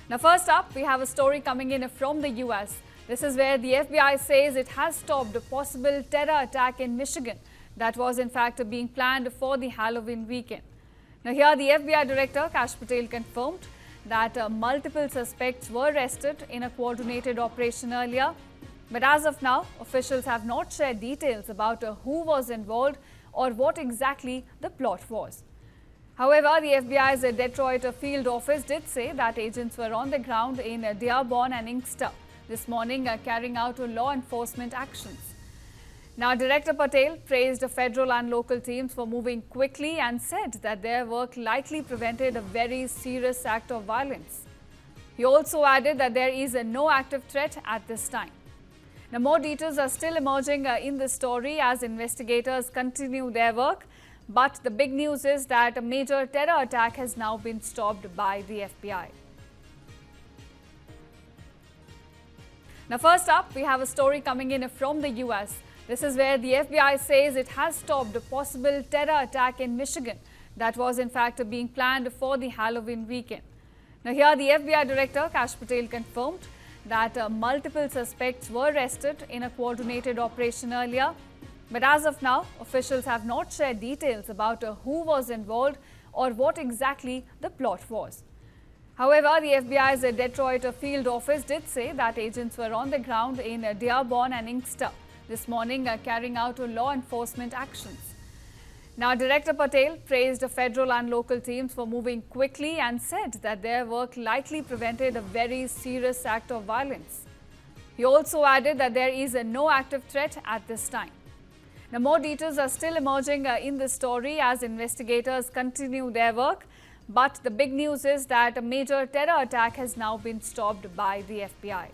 Now, first up, we have a story coming in from the US. This is where the FBI says it has stopped a possible terror attack in Michigan that was in fact being planned for the Halloween weekend. Now, here the FBI Director Kash Patel confirmed that multiple suspects were arrested in a coordinated operation earlier. But as of now, officials have not shared details about who was involved or what exactly the plot was. However, the FBI's Detroit field office did say that agents were on the ground in Dearborn and Inkster this morning carrying out law enforcement actions. Now, Director Patel praised the federal and local teams for moving quickly and said that their work likely prevented a very serious act of violence. He also added that there is no active threat at this time. Now, more details are still emerging in this story as investigators continue their work. But the big news is that a major terror attack has now been stopped by the FBI. Now, first up, we have a story coming in from the US. This is where the FBI says it has stopped a possible terror attack in Michigan that was in fact being planned for the Halloween weekend. Now, here the FBI Director Kash Patel confirmed that multiple suspects were arrested in a coordinated operation earlier. But as of now, officials have not shared details about who was involved or what exactly the plot was. However, the FBI's Detroit field office did say that agents were on the ground in Dearborn and Inkster this morning carrying out law enforcement actions. Now, Director Patel praised the federal and local teams for moving quickly and said that their work likely prevented a very serious act of violence. He also added that there is no active threat at this time. Now, more details are still emerging in this story as investigators continue their work. But the big news is that a major terror attack has now been stopped by the FBI.